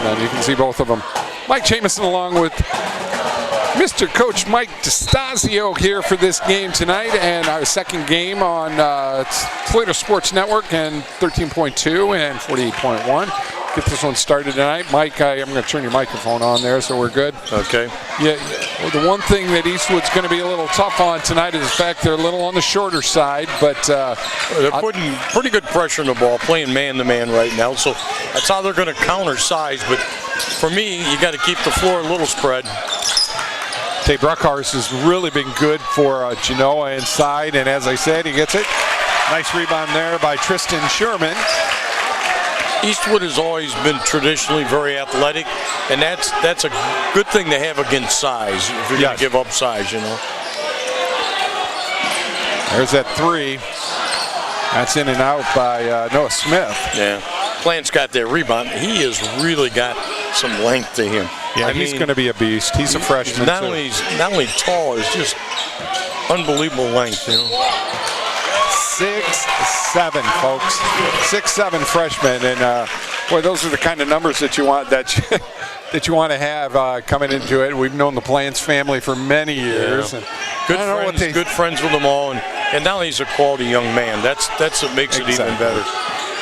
Huffman. You can see both of them. Mike Jameson along with Mr. Coach Mike DeStasio here for this game tonight, and our second game on Toledo Sports Network and 13.2 and 48.1. Get this one started tonight. Mike, I'm going to turn your microphone on there so we're good. Okay. Yeah, well, the one thing that Eastwood's going to be a little tough on tonight is the fact they're a little on the shorter side, but they're putting pretty good pressure on the ball, playing man-to-man right now, so that's how they're going to counter size. But for me, you got to keep the floor a little spread. Tate Bruckhorst has really been good for Genoa inside, and as I said, he gets it. Nice rebound there by Tristan Sherman. Eastwood has always been traditionally very athletic, and that's a good thing to have against size, if you're going to give up size, you know. There's that three. That's in and out by Noah Smith. Yeah. Plant's got that rebound. He has really got some length to him. Yeah, he's going to be a beast. He's a freshman. Not only tall, he's just unbelievable length, you know. 6'7", folks. 6'7" freshman, and boy, those are the kind of numbers that you want that you want to have coming into it. We've known the Plants family for many years. Yeah. And good friends with them all, and now he's a quality young man. That's what makes it even better.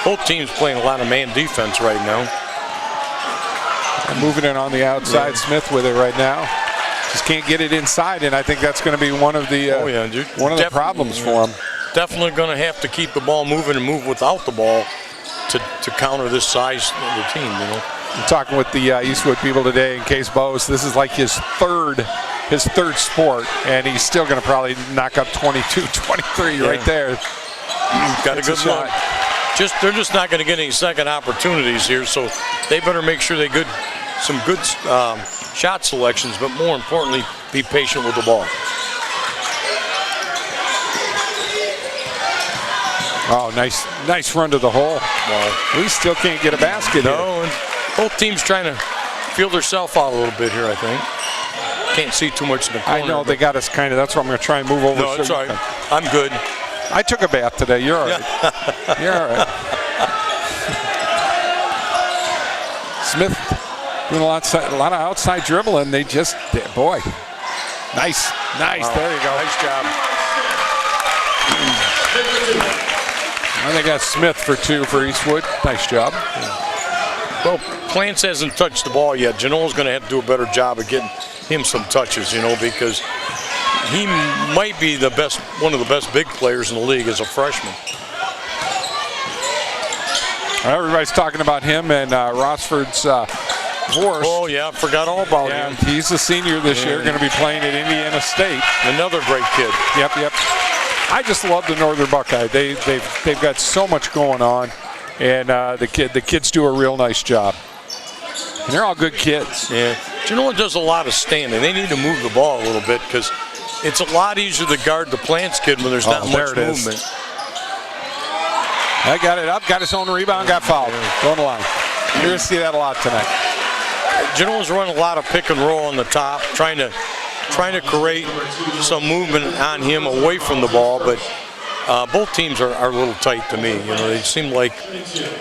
Both teams playing a lot of man defense right now. And moving it on the outside, Smith with it right now. Just can't get it inside, and I think that's going to be one of the one of the problems for him. Definitely going to have to keep the ball moving and move without the ball to counter this size of the team, you know. I'm talking with the Eastwood people today in Case Bose. This is like his third sport, and he's still going to probably knock up 22, 23 right there. Got a good look. They're just not going to get any second opportunities here, so they better make sure they some good shot selections, but more importantly, be patient with the ball. Oh, nice run to the hole. Well, we still can't get a basket here. And both teams trying to feel themselves out a little bit here, I think. Can't see too much in the corner. I know, they got us kind of, that's why I'm going to try and move over. No, it's all right. I'm good. I took a bath today. You're all right. You're all right. Smith doing a lot of outside dribbling. They just, boy, nice. Wow. There you go. Nice job. I think that's Smith for 2 for Eastwood. Nice job. Well, Plants hasn't touched the ball yet. Genoa's going to have to do a better job of getting him some touches, you know, because he might be one of the best big players in the league as a freshman. Everybody's talking about him and Rossford's Vorst. Oh, yeah, I forgot all about him. He's a senior this year, going to be playing at Indiana State. Another great kid. Yep. I just love the Northern Buckeye. They've got so much going on, and the kids do a real nice job. And they're all good kids. Yeah. Genoa does a lot of standing. They need to move the ball a little bit because it's a lot easier to guard the Plants kid when there's not much movement. I got it up, got his own rebound, got fouled. Going to line. You're going to see that a lot tonight. Genoa's running a lot of pick and roll on the top, trying to create some movement on him away from the ball, but both teams are a little tight to me. You know, they seem like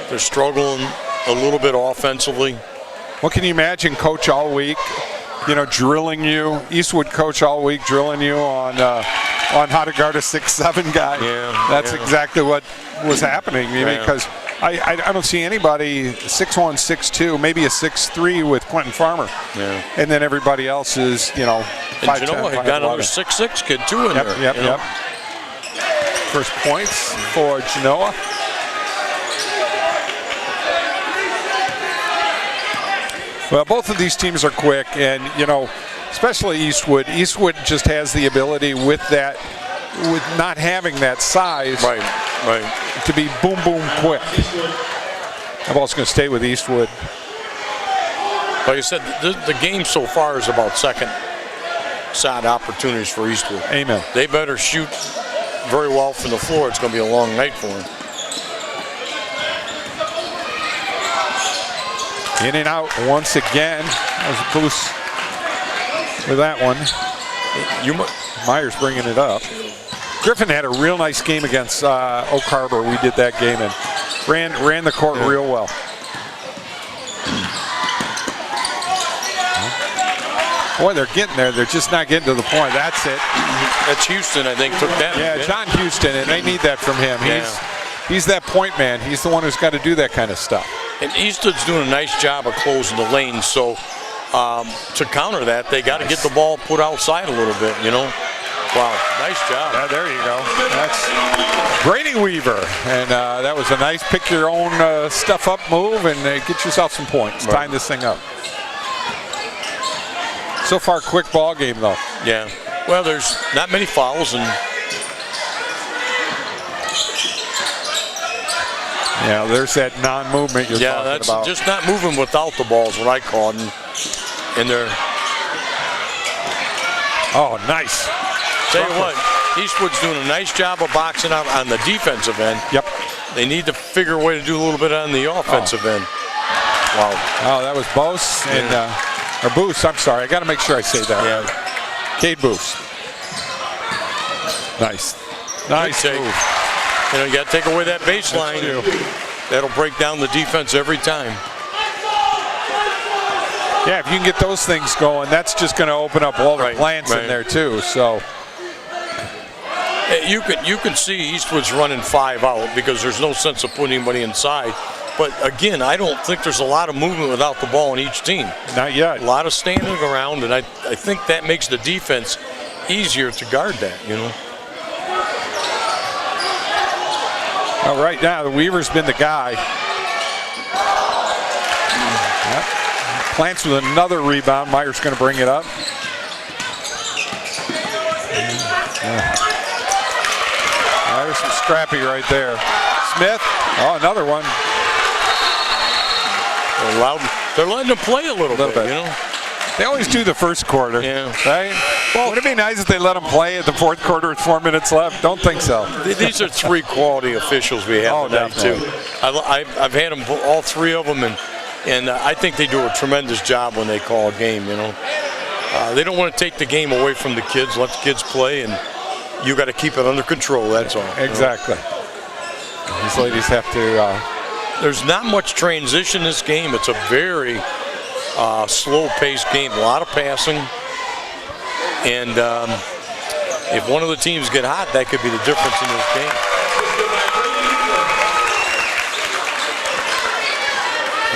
they're struggling a little bit offensively. What can you imagine, coach all week, you know, drilling you, Eastwood coach all week drilling you on how to guard a 6'7" guy? That's exactly what was happening because I don't see anybody 6'1", 6'2", maybe a 6'3" with Quentin Farmer. Yeah. And then everybody else is, you know, 5'10". Genoa had got another 6'6" kid too in there. Yep. First points for Genoa. Well, both of these teams are quick, and you know, especially Eastwood. Eastwood just has the ability with not having that size, right, to be boom quick. The ball's going to stay with Eastwood. Like I said, the game so far is about second shot opportunities for Eastwood. Amen. They better shoot very well from the floor. It's going to be a long night for them. In and out once again. That was a boost with that one. Myers bringing it up. Griffin had a real nice game against Oak Harbor. We did that game and ran the court real well. Boy, they're getting there. They're just not getting to the point. That's it. That's Houston, I think, took that. Yeah, John Houston, and they need that from him. Yeah. He's that point man. He's the one who's got to do that kind of stuff. And Eastwood's doing a nice job of closing the lane. So to counter that, they got to get the ball put outside a little bit, you know. Wow, nice job. Yeah, there you go. That's Brady Weaver. And that was a nice pick your own stuff up move and get yourself some points. Right. Time this thing up. So far, quick ball game, though. Yeah. Well, there's not many fouls. And yeah, there's that non-movement you're talking that's about. just not moving without the ball is what I call it. And they're... Oh, nice. Tell you what, Eastwood's doing a nice job of boxing out on the defensive end. Yep. They need to figure a way to do a little bit on the offensive end. Wow. Oh, that was Bose and or Boost. I'm sorry. I got to make sure I say that. Yeah. Cade Boost. Nice. Nice take. move. You know, you got to take away that baseline. That'll break down the defense every time. Yeah, if you can get those things going, that's just going to open up all the plants in there too. So you can see Eastwood's running 5 out because there's no sense of putting anybody inside. But again, I don't think there's a lot of movement without the ball in each team. Not yet. A lot of standing around, and I think that makes the defense easier to guard that, you know. Well, right now, the Weaver's been the guy. Yep. Plants with another rebound. Meyer's going to bring it up. There's some scrappy right there. Smith. Oh, another one. They're letting them play a little bit, you know. They always do the first quarter. Yeah. Right? Well, would it be nice if they let them play at the fourth quarter with 4 minutes left? Don't think so. These are 3 quality officials we have tonight, too. I've had them, all 3 of them, and I think they do a tremendous job when they call a game, you know. They don't want to take the game away from the kids, let the kids play, and you got to keep it under control, that's all. Exactly. You know? These ladies have to... There's not much transition in this game. It's a very slow-paced game, a lot of passing. And if one of the teams get hot, that could be the difference in this game.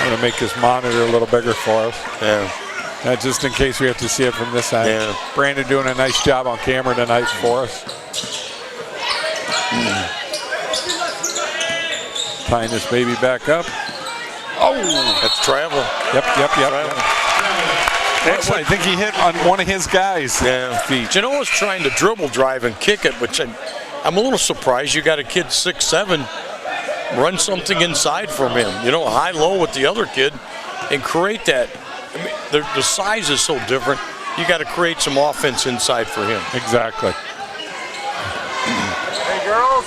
I'm going to make this monitor a little bigger for us. Yeah. Just in case we have to see it from this side. Yeah. Brandon doing a nice job on camera tonight for us. Tying this baby back up. Oh! That's travel. Yep. Actually, I think he hit on one of his guys' feet. Genoa's trying to dribble drive and kick it, which I'm a little surprised. You got a kid 6'7", run something inside from him. You know, high-low with the other kid and create that. I mean, the size is so different. You got to create some offense inside for him. Exactly. Hey, girls.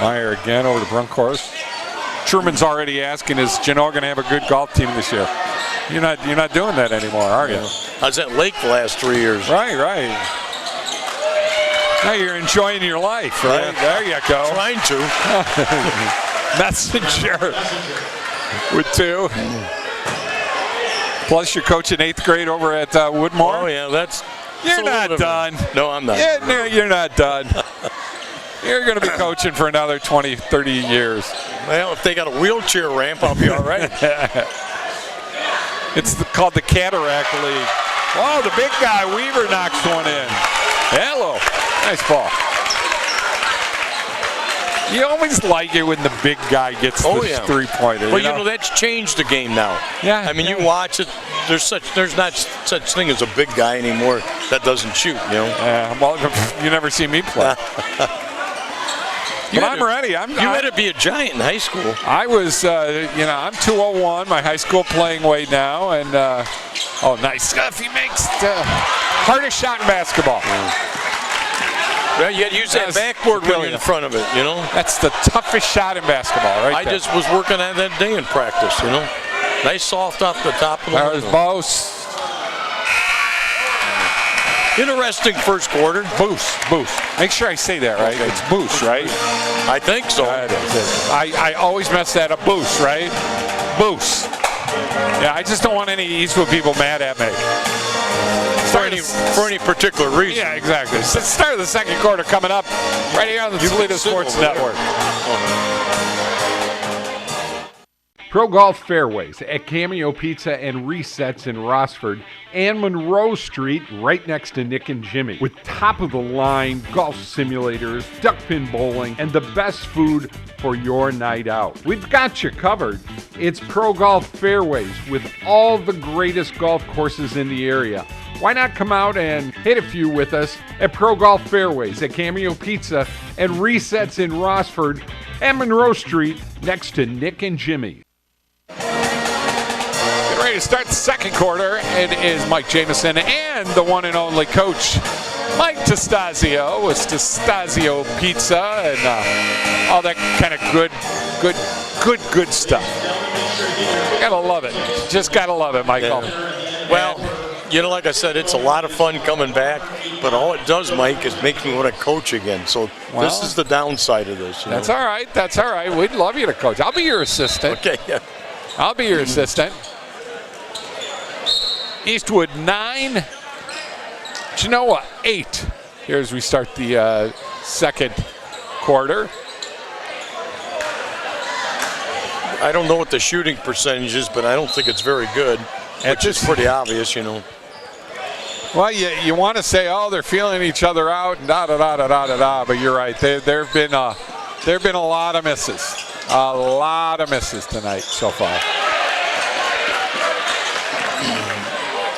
Meyer again over the Brunkhorst. Truman's already asking, is Genoa going to have a good golf team this year? You're not doing that anymore, are you? I was at Lake the last 3 years. Right. Now you're enjoying your life, right? Yeah. There you go. Trying to. Messenger with 2. Plus you're coaching 8th grade over at Woodmore. Oh, yeah, that's... You're not done. No, I'm not. Yeah, no, you're not done. You're going to be coaching for another 20, 30 years. Well, if they got a wheelchair ramp, I'll be all right. It's called the Cataract League. Oh, the big guy, Weaver, knocks one in. Hello. Nice ball. You always like it when the big guy gets the three-pointer. Well, you know, that's changed the game now. Yeah. I mean, you watch it, there's not such thing as a big guy anymore that doesn't shoot, you know? Yeah, well, you never see me play. But I'm ready. You had to be a giant in high school. I was, I'm 201, my high school playing weight now, and, oh, nice stuff. He makes the hardest shot in basketball. Well, you had to use that backboard when you're in front of it, you know? That's the toughest shot in basketball, right there. I just was working on that day in practice, you know? Nice soft off the top of the There's Bose. Interesting first quarter. Boost. Make sure I say that right. Okay. It's boost, right? I think so. It is. I always mess that up. Boost, right? Boost. Yeah, I just don't want any Eastwood people mad at me. For any particular reason. Yeah, exactly. So start of the second quarter coming up right here on the Toledo Sports Network. Pro Golf Fairways at Cameo Pizza and Resets in Rossford and Monroe Street right next to Nick and Jimmy with top-of-the-line golf simulators, duck pin bowling, and the best food for your night out. We've got you covered. It's Pro Golf Fairways with all the greatest golf courses in the area. Why not come out and hit a few with us at Pro Golf Fairways at Cameo Pizza and Resets in Rossford and Monroe Street next to Nick and Jimmy. Get ready to start the second quarter. It is Mike Jameson and the one and only coach, Mike Tastasio, with Tastasio Pizza and all that kind of good stuff. Gotta love it. Just gotta love it, Michael. Yeah. Well, you know, like I said, it's a lot of fun coming back, but all it does, Mike, is make me want to coach again. So this is the downside of this. That's all right. That's all right. We'd love you to coach. I'll be your assistant. Okay, yeah. I'll be your assistant. Eastwood 9, Genoa 8. Here as we start the second quarter. I don't know what the shooting percentage is, but I don't think it's very good, which is pretty obvious, you know. Well, you want to say, oh, they're feeling each other out, and da-da-da-da-da-da-da, but you're right. There have been a lot of misses. A lot of misses tonight so far.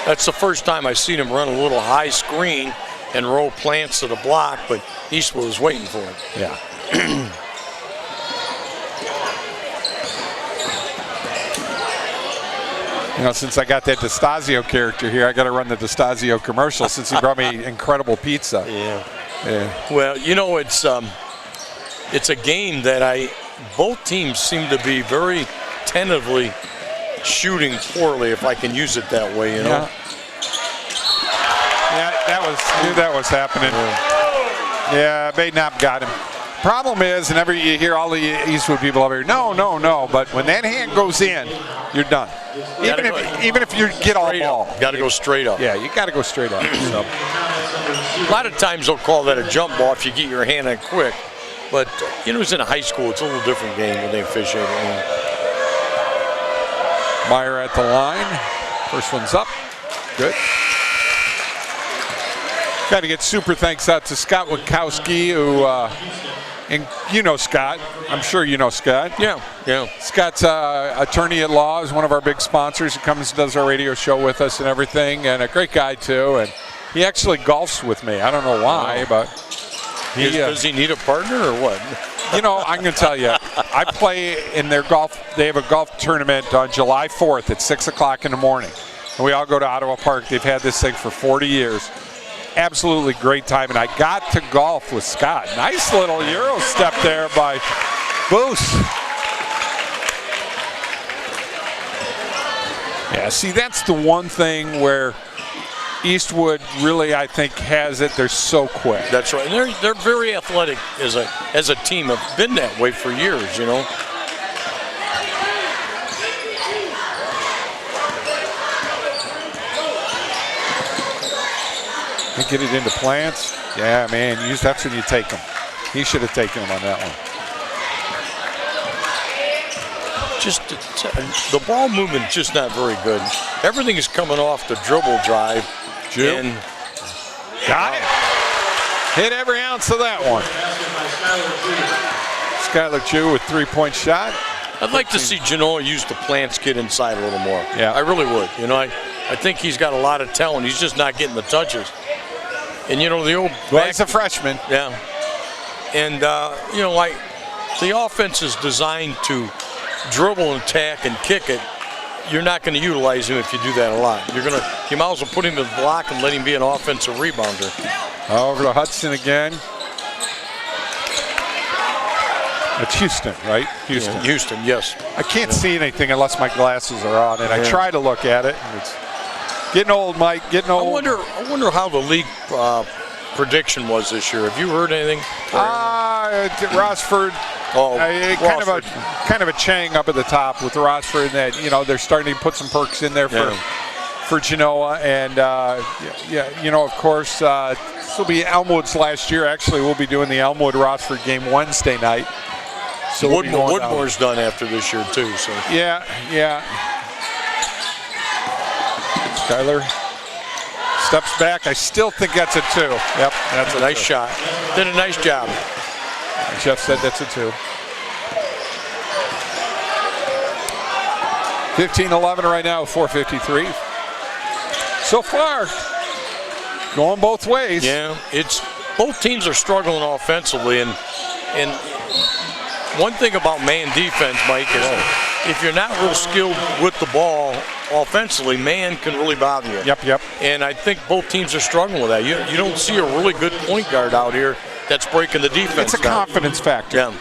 That's the first time I've seen him run a little high screen and roll plants to the block, but Eastwood was waiting for it. Yeah. You know, since I got that Tastasio character here, I got to run the Tastasio commercial since he brought me incredible pizza. Yeah. Well, you know, it's a game that both teams seem to be very tentatively shooting poorly, if I can use it that way, you know. Yeah, knew that was happening. Yeah, Badenop got him. Problem is, and you hear all the Eastwood people over here, no, but when that hand goes in, you're done. Even if you get all the ball. Got to go straight up. Yeah, you got to go straight up. So. A lot of times they'll call that a jump ball if you get your hand in quick. But, you know, it's in high school. It's a little different game when they officiate it. Meyer at the line. First one's up. Good. Got to get super thanks out to Scott Witkowski, who, and you know Scott. I'm sure you know Scott. Yeah. Scott's attorney at law, is one of our big sponsors. He comes and does our radio show with us and everything, and a great guy too. And he actually golfs with me. I don't know why, but does he need a partner or what? You know, I'm going to tell you, I play in their golf. They have a golf tournament on July 4th at 6 o'clock in the morning. And we all go to Ottawa Park. They've had this thing for 40 years. Absolutely great time. And I got to golf with Scott. Nice little Euro step there by Boos. Yeah, see, that's the one thing where Eastwood really, I think, has it. They're so quick. That's right. And they're very athletic as a team. Have been that way for years, you know. They get it into plants. Yeah, man, that's when you take them. He should have taken them on that one. Just the ball movement just not very good. Everything is coming off the dribble drive. And got it. Hit every ounce of that one. Skylar Chu with 3-point shot. I'd like to see Genoa use the plants kid inside a little more. Yeah, I really would. You know, I think he's got a lot of talent. He's just not getting the touches. And you know he's a freshman. Yeah. And you know, like the offense is designed to dribble and attack and kick it. You're not going to utilize him if you do that a lot. You might as well put him in the block and let him be an offensive rebounder. Over to Hudson again. It's Houston, right? Houston. Yeah, Houston, yes. I can't see anything unless my glasses are on, and I try to look at it. And Getting old, Mike. Getting old. I wonder how the league prediction was this year. Have you heard anything? Rossford. Kind of a Chang up at the top with Rossford. That they're starting to put some perks in there for Genoa, and of course this will be Elmwood's last year. Actually, we'll be doing the Elmwood Rossford game Wednesday night. So Woodmore's done after this year too. So yeah. Skyler steps back. I still think that's a 2. Yep, that's a nice shot. Did a nice job. Jeff said that's a 2. 15-11 right now, 4:53. So far, going both ways. Yeah, both teams are struggling offensively, and one thing about man defense, Mike, is if you're not real skilled with the ball offensively, man can really bother you. Yep. And I think both teams are struggling with that. You don't see a really good point guard out here that's breaking the defense. It's a confidence factor. Yeah.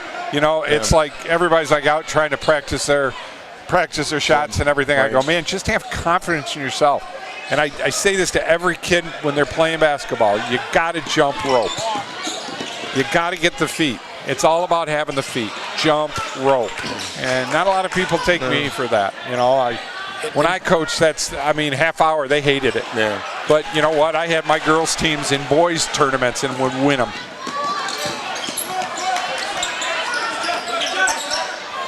It's like everybody's like out trying to practice their shots and everything. Right. I go, man, just have confidence in yourself. And I say this to every kid when they're playing basketball. You got to jump rope. You got to get the feet. It's all about having the feet. Jump rope. And not a lot of people take me for that. When I coached, half hour, they hated it. Yeah. But you know what? I had my girls' teams in boys' tournaments and would win them.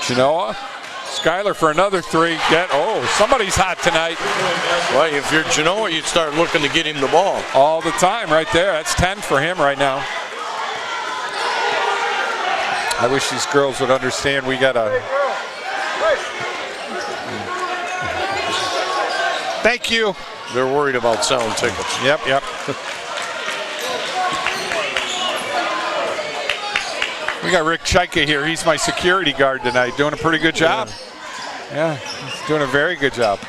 Genoa. Skyler for another 3. Somebody's hot tonight. Well, if you're Genoa, you'd start looking to get him the ball. All the time right there. That's 10 for him right now. I wish these girls would understand we got a... Thank you. They're worried about selling tickets. Yep. We got Rick Chaika here. He's my security guard tonight, doing a pretty good job. Yeah, he's doing a very good job.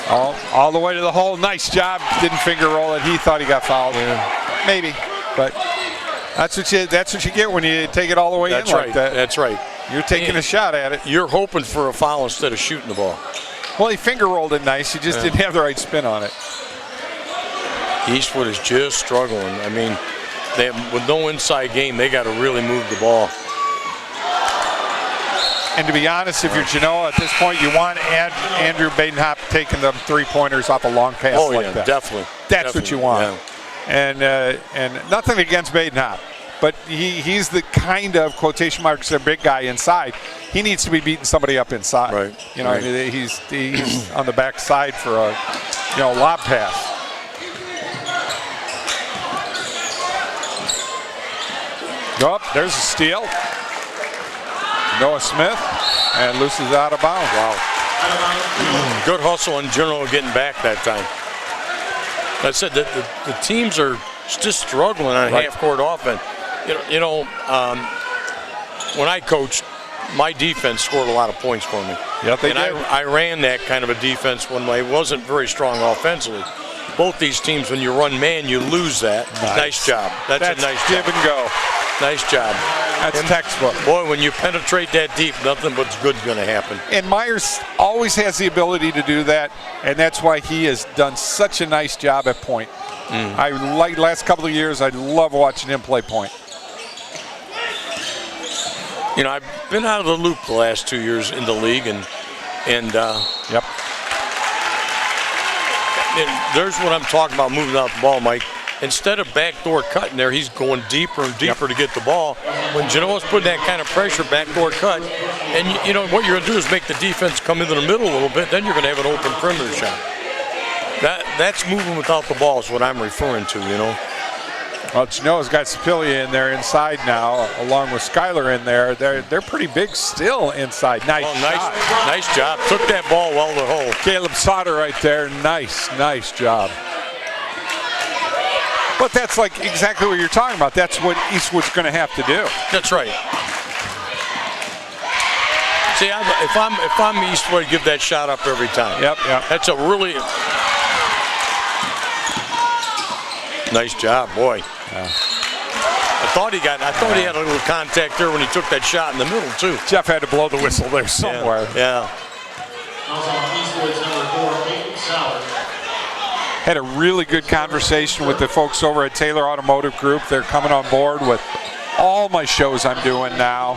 All the way to the hole. Nice job. Didn't finger roll it. He thought he got fouled. Yeah. Maybe, but that's what you get when you take it all the way in like that. That's right. You're taking a shot at it. You're hoping for a foul instead of shooting the ball. Well, he finger rolled it nice. He just didn't have the right spin on it. Eastwood is just struggling. With no inside game, they got to really move the ball. And to be honest, if you're Genoa at this point, you want Andrew Badenhop taking them 3-pointers off a long pass like that. Definitely. That's what you want. Yeah. And nothing against Badenhop, but he's the kind of, quotation marks, their big guy inside. He needs to be beating somebody up inside. Right. He's on the back side for a lob pass. There's a steal. Noah Smith, and loses out of bounds. Wow. Good hustle in general getting back that time. I said that the teams are just struggling on half-court offense. When I coached, my defense scored a lot of points for me. Yep, they did. I ran that kind of a defense when I wasn't very strong offensively. Both these teams, when you run man, you lose that. Nice job. That's a nice give job. And go. Nice job. That's textbook. Boy, when you penetrate that deep, nothing but good's going to happen. And Myers always has the ability to do that, and that's why he has done such a nice job at point. I like last couple of years. I love watching him play point. I've been out of the loop the last 2 years in the league, and yep. And there's what I'm talking about, moving out the ball, Mike. Instead of backdoor cutting there, he's going deeper and deeper to get the ball. When Genoa's putting that kind of pressure, backdoor cut, and what you're going to do is make the defense come into the middle a little bit, then you're going to have an open perimeter shot. That's moving without the ball is what I'm referring to, Well, Genoa's got Sipilia in there inside now, along with Skyler in there. They're pretty big still inside. Nice shot. Nice job. Took that ball well to the hole. Caleb Sauter right there. Nice job. But that's like exactly what you're talking about. That's what Eastwood's going to have to do. That's right. See, if I'm Eastwood, I'd give that shot up every time. Yep. That's a really nice job, boy. Yeah. I thought he had a little contact there when he took that shot in the middle too. Jeff had to blow the whistle there somewhere. Yeah. Also, Eastwood's number 4, Sauer. Had a really good conversation with the folks over at Taylor Automotive Group. They're coming on board with all my shows I'm doing now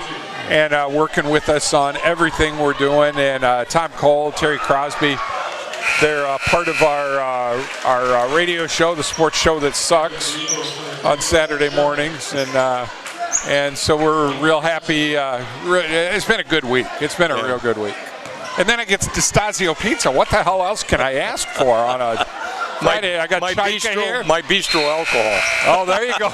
and working with us on everything we're doing. And Tom Cole, Terry Crosby, they're part of our radio show, the sports show that sucks, on Saturday mornings. And so we're real happy. It's been a good week. It's been a real good week. And then I get Destasio pizza. What the hell else can I ask for on a Friday? I got Chaika here. My bistro alcohol. Oh, there you go.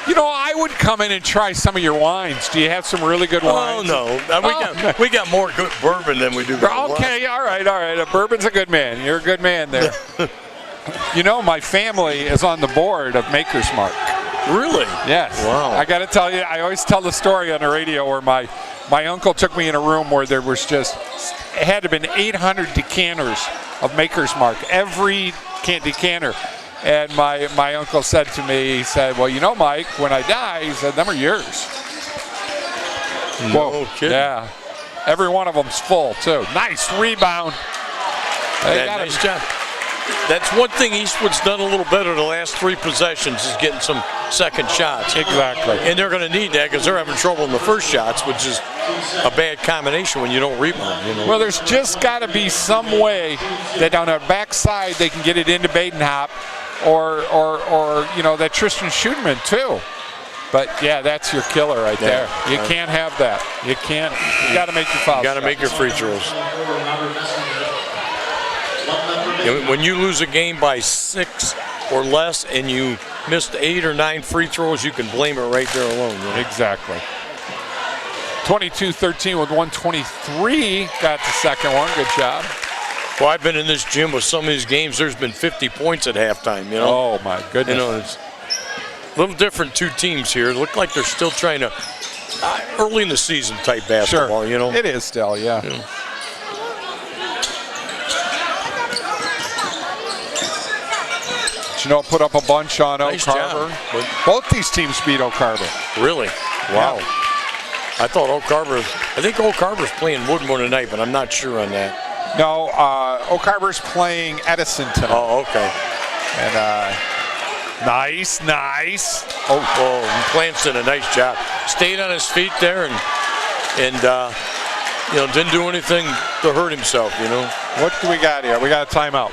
You know, I would come in and try some of your wines. Do you have some really good wines? Oh, no. We got more good bourbon than we do. Okay, all right. Bourbon's a good man. You're a good man there. You know, my family is on the board of Maker's Mark. Really? Yes. Wow. I got to tell you, I always tell the story on the radio where my uncle took me in a room where there was it had to have been 800 decanters of Maker's Mark, every decanter. And my uncle said to me, he said, well, you know, Mike, when I die, he said, them are yours. No kidding. Yeah. Every one of them's full, too. Nice rebound. Nice job. That's one thing Eastwood's done a little better the last 3 possessions is getting some second shots. Exactly. And they're going to need that because they're having trouble in the first shots, which is a bad combination when you don't rebound. You know? Well, there's just got to be some way that on the backside they can get it into Badenhop or you know, that Tristan Schuderman too. But yeah, that's your killer right there. You can't have that. You can't. You got to make your fouls. You got to make your free throws. When you lose a game by 6 or less and you missed 8 or 9 free throws, you can blame it right there alone. You know? Exactly. 22-13 with 123. Got the second one. Good job. Well, I've been in this gym with some of these games. There's been 50 points at halftime. You know. Oh my goodness. You know, it's a little different 2 teams here. It look like they're still trying to early in the season type basketball. Sure. You know. It is still, yeah. Genoa put up a bunch on Nice Oak Harbor. job. Both these teams beat Oak Harbor. Really? Wow. Yeah. I think Oak Harbor's playing Woodmore tonight, but I'm not sure on that. No, Oak Harbor's playing Edison tonight. Oh, okay. And nice. Oh, Plant's did a nice job. Stayed on his feet there and you know, didn't do anything to hurt himself, you know. What do we got here? We got a timeout.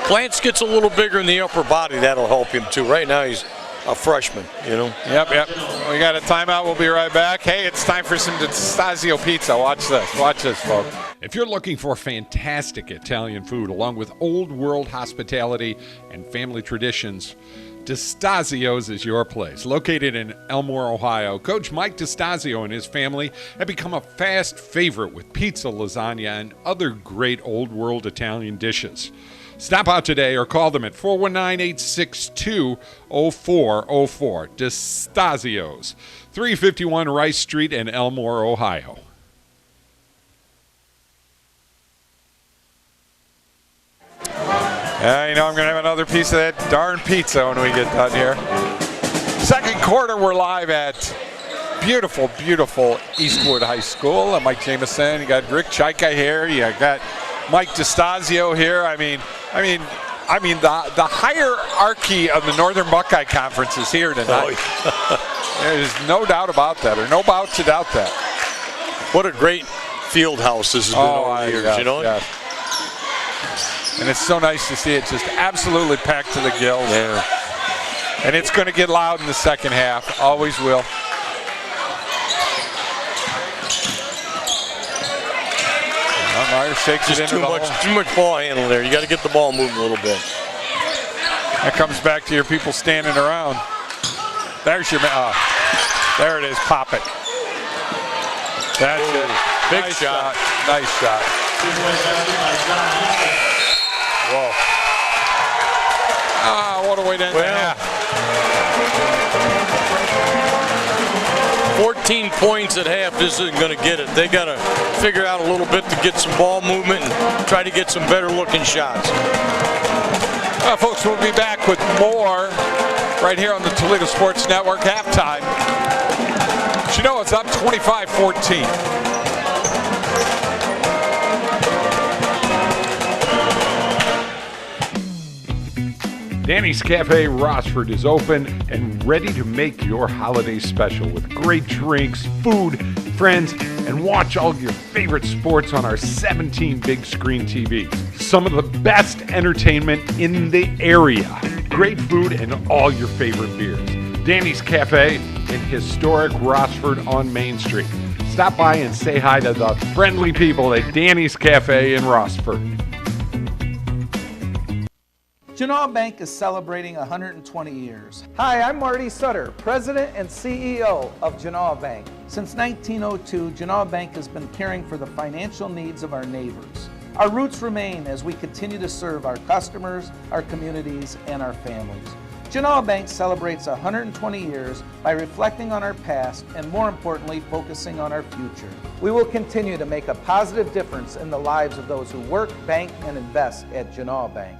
Plants gets a little bigger in the upper body. That'll help him, too. Right now, he's a freshman, you know. Yep. We got a timeout. We'll be right back. Hey, it's time for some Destasio pizza. Watch this, folks. If you're looking for fantastic Italian food along with old world hospitality and family traditions, Destasio's is your place. Located in Elmore, Ohio, Coach Mike Destasio and his family have become a fast favorite with pizza, lasagna, and other great old world Italian dishes. Stop out today or call them at 419-862-0404. Destasio's, 351 Rice Street in Elmore, Ohio. You know I'm going to have another piece of that darn pizza when we get done here. Second quarter, we're live at beautiful Eastwood High School. I'm Mike Jameson. You got Rick Chaika here. You got Mike Destasio here. I mean, the hierarchy of the Northern Buckeye Conference is here tonight. Oh. There's no doubt about that, or no doubt to doubt that. What a great field house this has been over the years, yes, you know? Yes. And it's so nice to see it just absolutely packed to the gills. Yeah. And it's going to get loud in the second half. Always will. Meyer shakes it into the hole. Too much ball handling there. You got to get the ball moving a little bit. That comes back to your people standing around. There's your there it is. Pop it. That's it. Big nice shot. Nice shot. Whoa. What a way to end the half. 14 points at half. This isn't going to get it. They got to figure out a little bit to get some ball movement and try to get some better looking shots. Folks, we'll be back with more right here on the Toledo Sports Network. Halftime. Genoa is up 25-14. Danny's Cafe Rossford is open and ready to make your holiday special with great drinks, food, friends, and watch all your favorite sports on our 17 big screen TVs. Some of the best entertainment in the area. Great food and all your favorite beers. Danny's Cafe in historic Rossford on Main Street. Stop by and say hi to the friendly people at Danny's Cafe in Rossford. Genoa Bank is celebrating 120 years. Hi, I'm Marty Sutter, President and CEO of Genoa Bank. Since 1902, Genoa Bank has been caring for the financial needs of our neighbors. Our roots remain as we continue to serve our customers, our communities, and our families. Genoa Bank celebrates 120 years by reflecting on our past and, more importantly, focusing on our future. We will continue to make a positive difference in the lives of those who work, bank, and invest at Genoa Bank.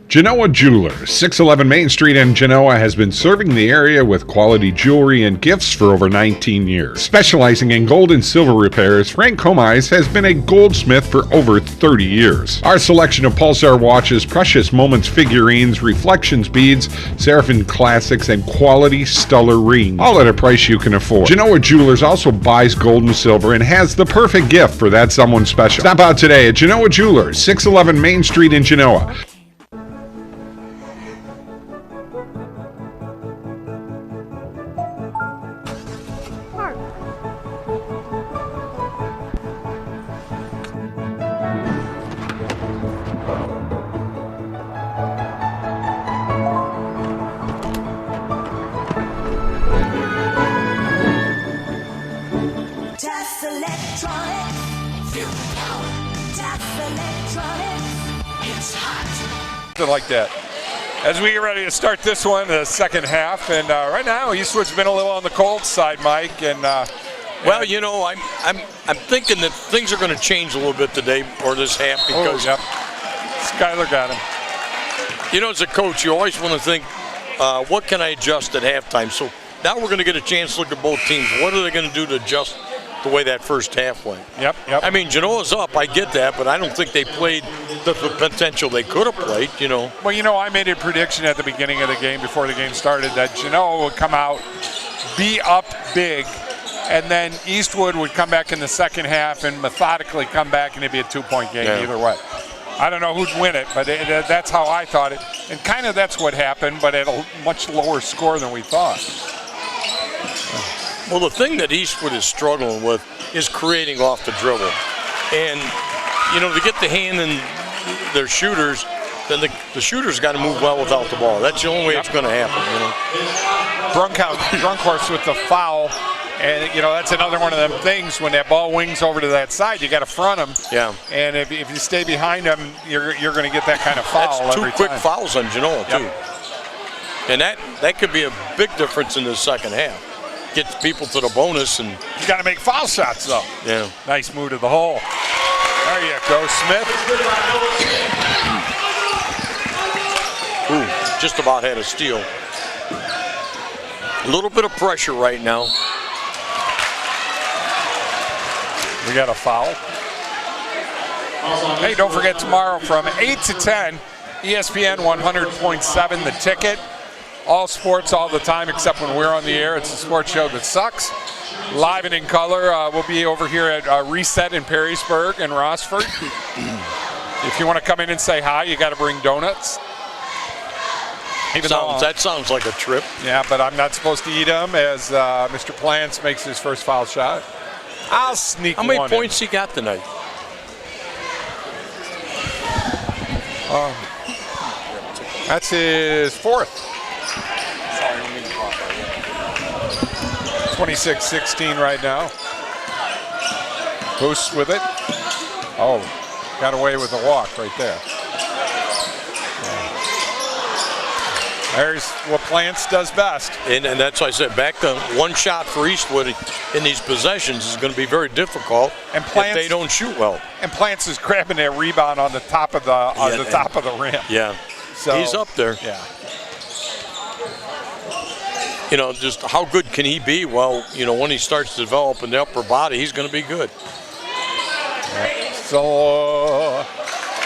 Genoa Jewelers, 611 Main Street in Genoa, has been serving the area with quality jewelry and gifts for over 19 years. Specializing in gold and silver repairs, Frank Comise has been a goldsmith for over 30 years. Our selection of Pulsar watches, Precious Moments figurines, Reflections beads, Seraphim classics, and quality Stellar rings, all at a price you can afford. Genoa Jewelers also buys gold and silver and has the perfect gift for that someone special. Stop out today at Genoa Jewelers, 611 Main Street in Genoa. Like that. As we get ready to start this one, the second half, and right now Eastwood's been a little on the cold side, Mike. And well, you know, I'm thinking that things are going to change a little bit today or this half because Skyler got him. You know, as a coach, you always want to think, what can I adjust at halftime? So now we're going to get a chance to look at both teams. What are they going to do to adjust the way that first half went? Yep. I mean, Genoa's up, I get that, but I don't think they played the potential they could have played, you know. Well, you know, I made a prediction at the beginning of the game, before the game started, that Genoa would come out, be up big, and then Eastwood would come back in the second half and methodically come back, and it'd be a 2-point game either way. I don't know who'd win it, but that's how I thought it. And kind of that's what happened, but at a much lower score than we thought. Well, the thing that Eastwood is struggling with is creating off the dribble. And, you know, to get the hand in their shooters, then the shooters got to move well without the ball. That's the only way it's going to happen, you know. Brunkhorst with the foul. And, you know, that's another one of them things. When that ball wings over to that side, you got to front him. Yeah. And if you stay behind him, you're going to get that kind of foul that's every two quick time. fouls on Genoa, too. And that could be a big difference in the second half. Gets people to the bonus, and you got to make foul shots, though. Yeah. Nice move to the hole. There you go, Smith. Ooh, just about had a steal. A little bit of pressure right now. We got a foul. Hey, don't forget tomorrow from 8 to 10, ESPN 100.7, The Ticket. All sports all the time except when we're on the air. It's a sports show that sucks. Live and in color. We'll be over here at Reset in Perrysburg and Rossford. If you want to come in and say hi, you got to bring donuts. That sounds like a trip. Yeah, but I'm not supposed to eat them as Mr. Plants makes his first foul shot. I'll sneak one in. How many points he got tonight? That's his fourth. 26-16 right now. Boosts with it. Oh, got away with the walk right there. There's what Plants does best. And that's why I said back to one shot for Eastwood in these possessions is going to be very difficult if they don't shoot well. And Plants is grabbing that rebound on the top of the top of the rim. Yeah, so he's up there. Yeah. You know, just how good can he be? Well, you know, when he starts to develop in the upper body, he's going to be good. So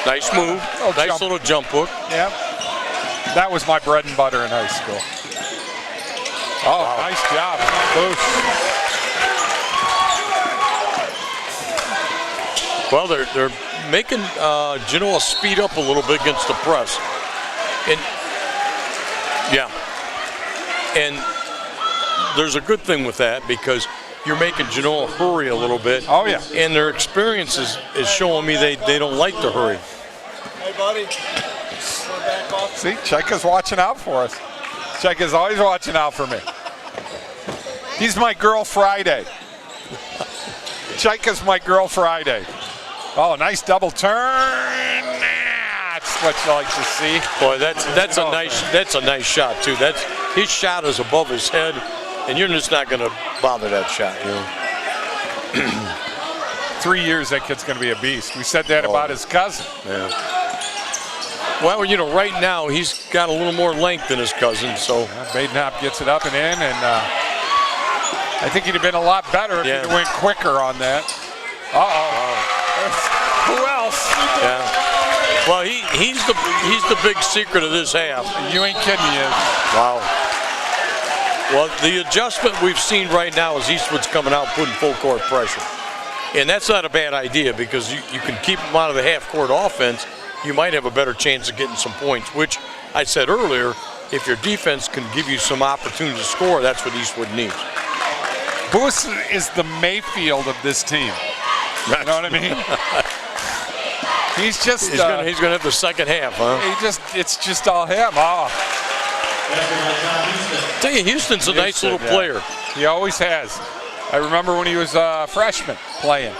nice move, nice little jump hook. Yeah. That was my bread and butter in high school. Oh, wow. Nice job. Boost. Well, they're making Genoa speed up a little bit against the press. And yeah. And there's a good thing with that because you're making Genoa hurry a little bit. Oh, yeah. And their experience is showing me they don't like to hurry. Hey, buddy. See, Cheka's watching out for us. Cheka's always watching out for me. He's my girl Friday. Cheka's my girl Friday. Oh, nice double turn. That's what you like to see. Boy, that's a nice shot too. His shot is above his head, and you're just not going to bother that shot, you know. 3 years, that kid's going to be a beast. We said that about his cousin. Yeah. Well, you know, right now he's got a little more length than his cousin, so. Badenhop gets it up and in, and I think he'd have been a lot better if he'd went quicker on that. Who else? Yeah. Well, he's the big secret of this half. You ain't kidding me. Wow. Well, the adjustment we've seen right now is Eastwood's coming out putting full court pressure. And that's not a bad idea because you can keep them out of the half court offense. You might have a better chance of getting some points, which I said earlier, if your defense can give you some opportunity to score, that's what Eastwood needs. Booth is the Mayfield of this team. You know what I mean? He's gonna have the second half, huh? It's just all him. Oh. Tell you, Houston's a nice little player. He always has. I remember when he was a freshman playing.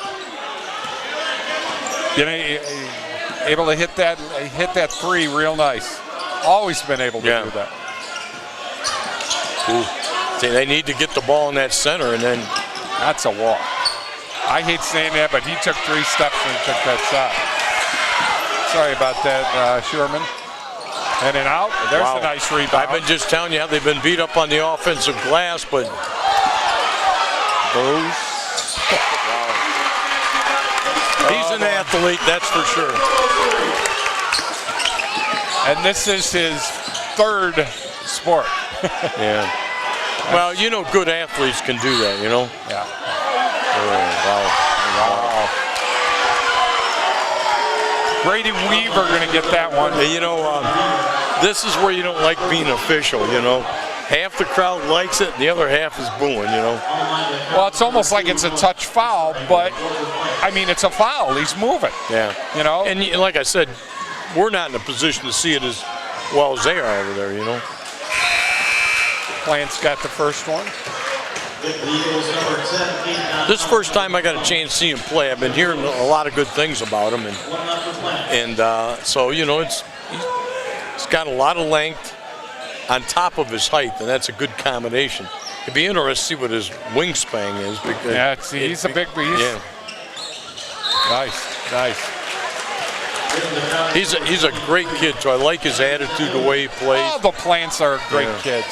You know, able to hit that three real nice. Always been able to do that. Ooh. See, they need to get the ball in that center, and then that's a walk. I hate saying that, but he took 3 steps and took that shot. Sorry about that, Sherman. In and out. There's a nice rebound. I've been just telling you how they've been beat up on the offensive glass, but he's an athlete, that's for sure. And this is his 3rd sport. Yeah. Well, you know, good athletes can do that, you know? Yeah. Wow. Brady Weaver going to get that one. You know, this is where you don't like being official, you know? Half the crowd likes it, and the other half is booing, you know? Well, it's almost like it's a touch foul, but, I mean, it's a foul. He's moving. Yeah. You know? And like I said, we're not in a position to see it as well as they are over there, you know? Plant's got the first one. This first time I got a chance to see him play. I've been hearing a lot of good things about him, and so you know he's got a lot of length on top of his height, and that's a good combination. It'd be interesting to see what his wingspan is. Because he's a big beast. Yeah. Nice. He's a great kid, so I like his attitude, the way he plays. All the Plants are great kids.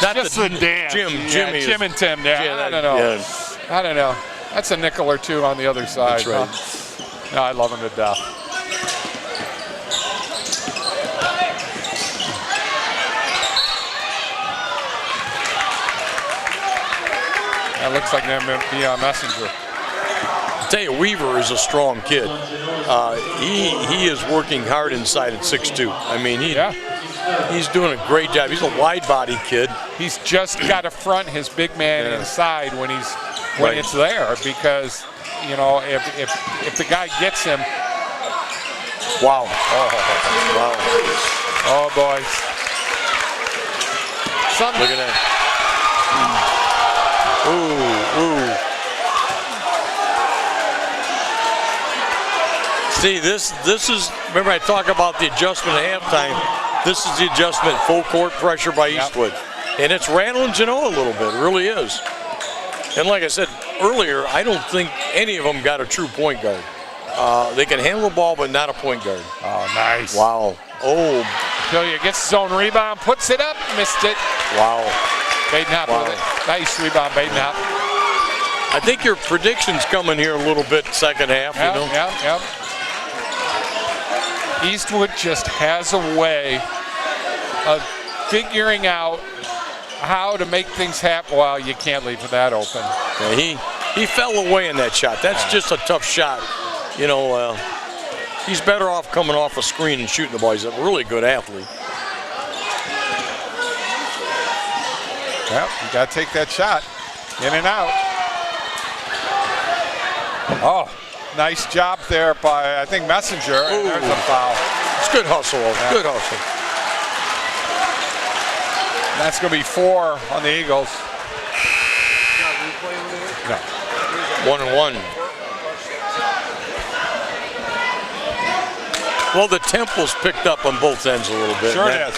Not just the dance. Jim and Tim. I don't know. Yeah. I don't know. That's a nickel or two on the other side. That's right. Huh? No, I love him to death. That looks like an NBA messenger. I tell you, Weaver is a strong kid. He is working hard inside at 6'2". I mean, he's doing a great job. He's a wide-body kid. He's just got to front his big man inside when it's there, because you know if the guy gets him. Wow. Oh boy. Look at that. Ooh. See, this is, remember I talk about the adjustment at halftime. This is the adjustment, full court pressure by Eastwood. And it's rattling Genoa a little bit, it really is. And like I said earlier, I don't think any of them got a true point guard. They can handle the ball, but not a point guard. Oh, nice. Wow. Oh. Pillia gets his own rebound, puts it up, missed it. Wow. Badenhop with it. Nice rebound, Badenhop. I think your prediction's coming here a little bit second half, you know? Yep. Eastwood just has a way of figuring out how to make things happen. Well, you can't leave that open. Yeah, he fell away in that shot. That's just a tough shot. You know, he's better off coming off a screen and shooting the ball. He's a really good athlete. Well, you got to take that shot. In and out. Oh, nice job there by, I think, Messenger. And there's a foul. It's good hustle. Yeah. Good hustle. That's going to be 4 on the Eagles. No. 1-1. Well, the tempo's picked up on both ends a little bit. Sure it is.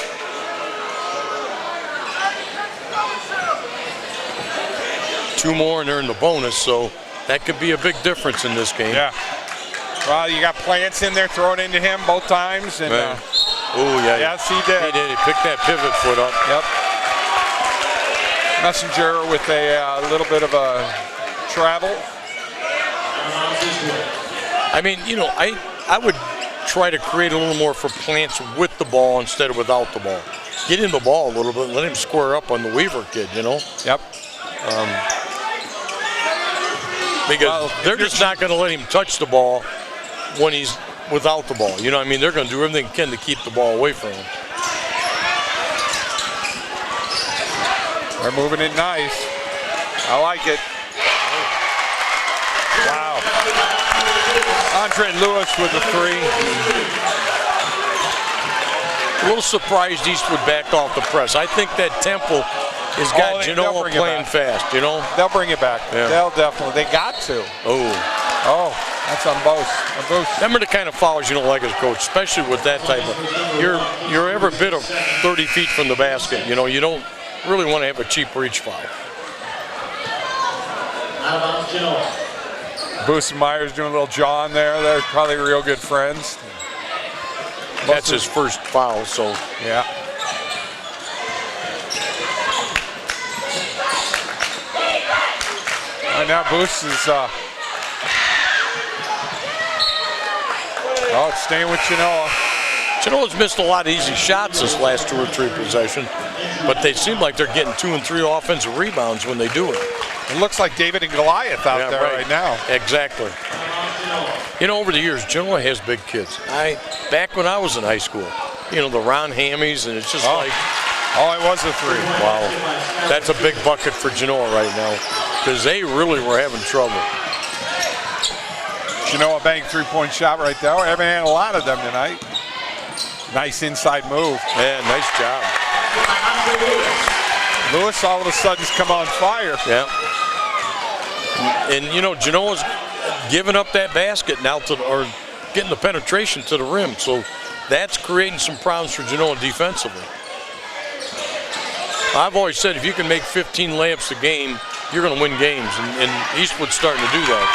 Two more and they're in the bonus, so that could be a big difference in this game. Yeah. Well, you got Plants in there, throw it into him both times. And oh, yeah. Yes, he did. He did. He picked that pivot foot up. Yep. Messenger with a little bit of a travel. I mean, you know, I would try to create a little more for Plants with the ball instead of without the ball. Get him the ball a little bit and let him square up on the Weaver kid, you know? Yep. Because they're just not going to let him touch the ball when he's without the ball. You know what I mean? They're going to do everything they can to keep the ball away from him. They're moving it nice. I like it. Wow. Andre Lewis with the 3. A little surprised Eastwood backed off the press. I think that tempo has got Genoa playing fast, you know? They'll bring it back. Yeah. They'll definitely. They got to. Oh, that's on both. Them are the kind of fouls you don't like as a coach, especially with that type of. You're every bit of 30 feet from the basket. You know, you don't really want to have a cheap reach foul. Boost and Myers doing a little John there. They're probably real good friends. That's his first foul, so. Yeah. Right now, Boost is. Oh, it's staying with Genoa. Genoa's missed a lot of easy shots this last 2 or 3 possessions, but they seem like they're getting 2 and 3 offensive rebounds when they do it. It looks like David and Goliath out there right now. Exactly. You know, over the years, Genoa has big kids. Back when I was in high school, you know, the Ron Hammies, and it's just like. Oh, it was a 3. Wow. That's a big bucket for Genoa right now, because they really were having trouble. Genoa Bank 3-point shot right there. We haven't had a lot of them tonight. Nice inside move. Yeah, nice job. Lewis all of a sudden's come on fire. Yeah. And, you know, Genoa's giving up that basket now or getting the penetration to the rim. So that's creating some problems for Genoa defensively. I've always said if you can make 15 layups a game, you're going to win games. And Eastwood's starting to do that.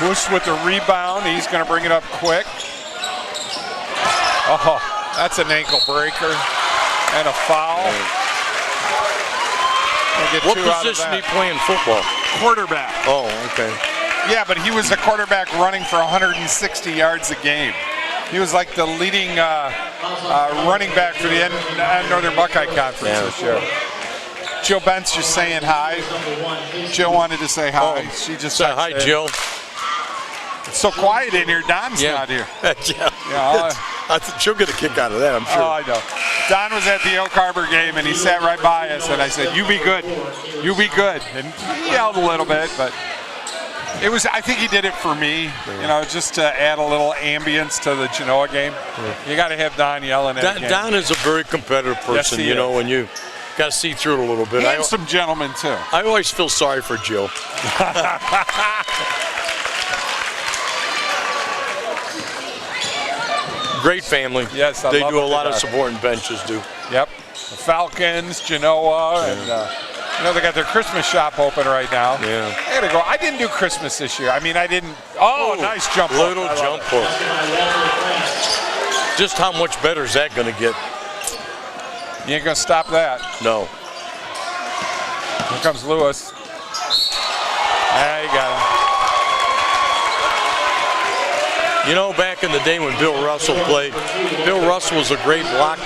Bush with the rebound. He's going to bring it up quick. Oh, that's an ankle breaker and a foul. What position he playing football? Quarterback. Oh, okay. Yeah, but he was a quarterback running for 160 yards a game. He was like the leading running back for the Northern Buckeye Conference this year. Jill Bent's just saying hi. Jill wanted to say hi. She just said hi, Jill. It's so quiet in here. Don's not here. I think she'll get a kick out of that, I'm sure. Oh, I know. Don was at the Oak Harbor game, and he sat right by us, and I said, "You be good. You be good." And he yelled a little bit, but it was. I think he did it for me, you know, just to add a little ambience to the Genoa game. You got to have Don yelling at him. Don is a very competitive person, yes, you know, and you got to see through it a little bit. Handsome gentleman, too. I always feel sorry for Jill. Great family. Yes, they do a lot of supporting benches, do. Yep. The Falcons, Genoa, and you know they got their Christmas shop open right now. Yeah. I gotta go. I didn't do Christmas this year. I mean, I didn't. Oh, nice jump hook. Little jump hook. Just how much better is that going to get? You ain't gonna stop that. No. Here comes Lewis. You got him. You know, back in the day when Bill Russell played, Bill Russell was a great block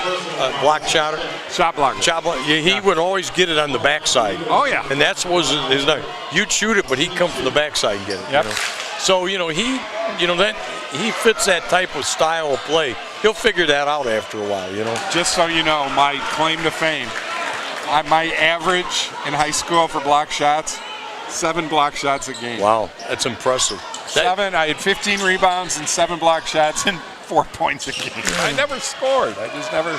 shotter. Shot blocker. Yeah, he would always get it on the backside. Oh, yeah. And that's was his night. You'd shoot it, but he'd come from the backside and get it. Yep. You know? So, he fits that type of style of play. He'll figure that out after a while, Just so you know, my claim to fame, my average in high school for block shots, 7 block shots a game. Wow, that's impressive. 7, I had 15 rebounds and 7 block shots and 4 points a game. I never scored. I just never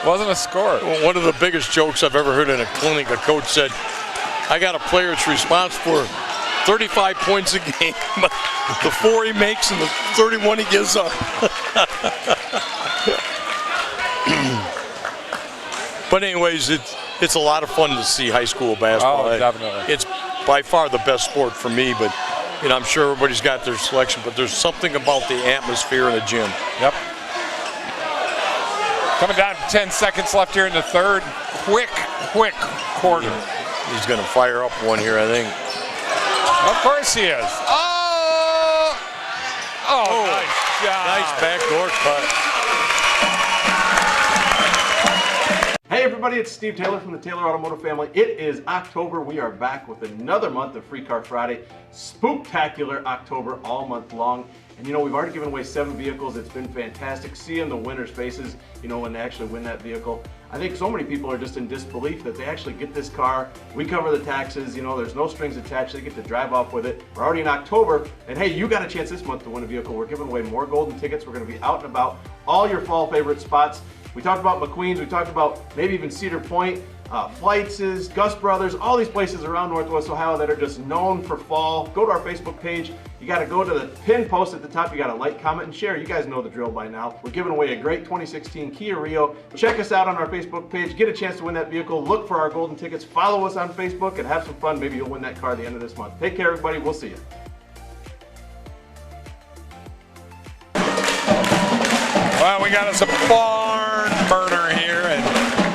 wasn't a scorer. Well, one of the biggest jokes I've ever heard in a clinic, a coach said, I got a player that's responsible for 35 points a game, but the 4 he makes and the 31 he gives up. But anyways, it's a lot of fun to see high school basketball. Oh, definitely. It's by far the best sport for me, but I'm sure everybody's got their selection, but there's something about the atmosphere in the gym. Yep. Coming down to 10 seconds left here in the third. Quick quarter. He's going to fire up one here, I think. Of course he is. Oh, nice job. Nice backdoor cut. Hey everybody, it's Steve Taylor from the Taylor Automotive family. It is October. We are back with another month of Free Car Friday. Spooktacular October all month long. And we've already given away 7 vehicles. It's been fantastic seeing the winners' faces, when they actually win that vehicle. I think so many people are just in disbelief that they actually get this car. We cover the taxes, there's no strings attached. They get to drive off with it. We're already in October, and hey, you got a chance this month to win a vehicle. We're giving away more golden tickets. We're gonna be out and about all your fall favorite spots. We talked about McQueen's, we talked about maybe even Cedar Point, Flight's, Gus Brothers, all these places around Northwest Ohio that are just known for fall. Go to our Facebook page. You got to go to the pin post at the top. You got to like, comment, and share. You guys know the drill by now. We're giving away a great 2016 Kia Rio. Check us out on our Facebook page. Get a chance to win that vehicle. Look for our golden tickets. Follow us on Facebook and have some fun. Maybe you'll win that car at the end of this month. Take care, everybody. We'll see you. Well, we got us a barn burner here, and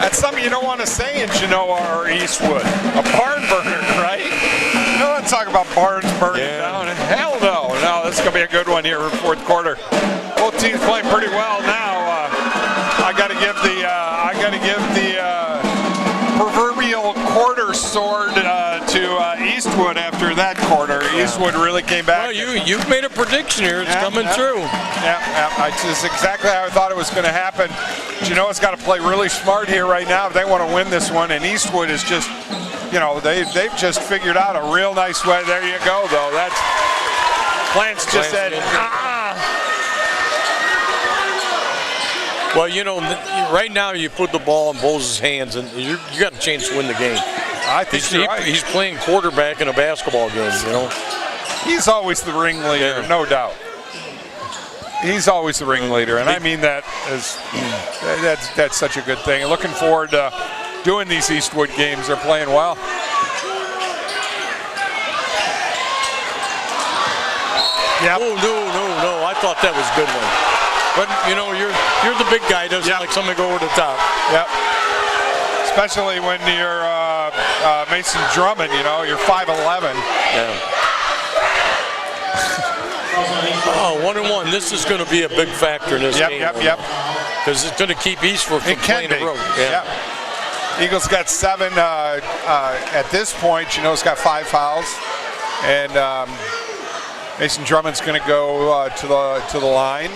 that's something you don't want to say in Genoa or Eastwood. A barn burner, right? You don't want to talk about barns burning down. Hell no. No, this is going to be a good one here in fourth quarter. Both teams playing pretty well now. I got to give the proverbial quarter sword to Eastwood after that quarter. Eastwood really came back. Well, you've made a prediction here. It's coming true. Yeah, it's exactly how I thought it was going to happen. Genoa's got to play really smart here right now if they want to win this one, and Eastwood is just, they've just figured out a real nice way. There you go, though. That's Lance just said, Well, right now you put the ball in Bowles' hands, and you got a chance to win the game. I think you're right. He's playing quarterback in a basketball game, He's always the ringleader, no doubt. He's always the ringleader, and I mean that as that's such a good thing. And looking forward to doing these Eastwood games. They're playing well. Yeah. Oh no! I thought that was a good one. But you're the big guy. Doesn't like somebody go over the top. Yep. Especially when you're Mason Drummond. You're 5'11". Yeah. Oh, 1-1. This is going to be a big factor in this game. Yep. Because it's going to keep Eastwood from playing the road. Yeah. Eagles got 7 at this point. Genoa's got 5 fouls, and Mason Drummond's going to go to the line.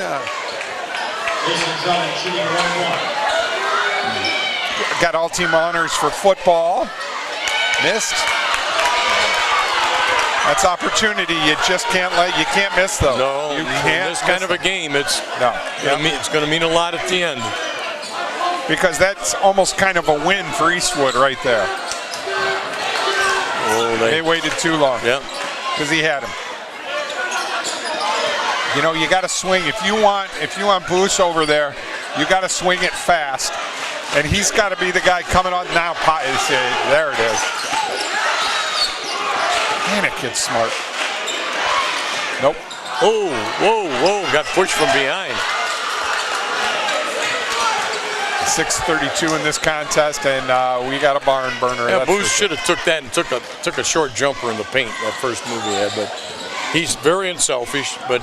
Got all team honors for football. Missed. That's opportunity. You just can't miss though. No, you can't. This kind of a game, it's going to mean a lot at the end. Because that's almost kind of a win for Eastwood right there. Oh, they waited too long. Yeah. Because he had him. You got to swing. If you want Bruce over there, you got to swing it fast. And he's got to be the guy coming on now. There it is. Man, that kid's smart. Nope. Oh, whoa. Got pushed from behind. 6:32 in this contest, and we got a barn burner. Yeah, Booth should have took that and took a short jumper in the paint, that first move he had. But He's very unselfish, but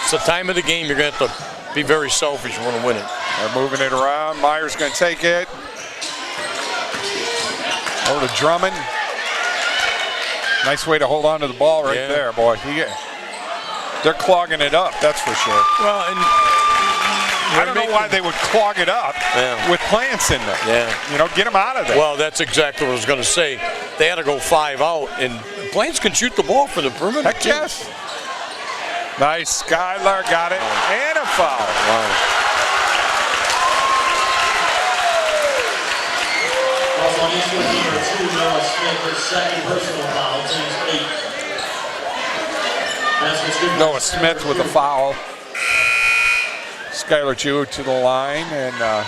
it's the time of the game. You're going to have to be very selfish if you want to win it. They're moving it around. Meyer's going to take it. Over to Drummond. Nice way to hold on to the ball right there, boy. They're clogging it up, that's for sure. Well, and I don't know why they would clog it up with plants in there. Yeah. You know, get them out of there. Well, that's exactly what I was going to say. They had to go 5 out, and plants can shoot the ball from the perimeter. Heck yes. Nice. Skylar got it. And a foul. Wow. Noah Smith with a foul. Skylar Jew to the line, and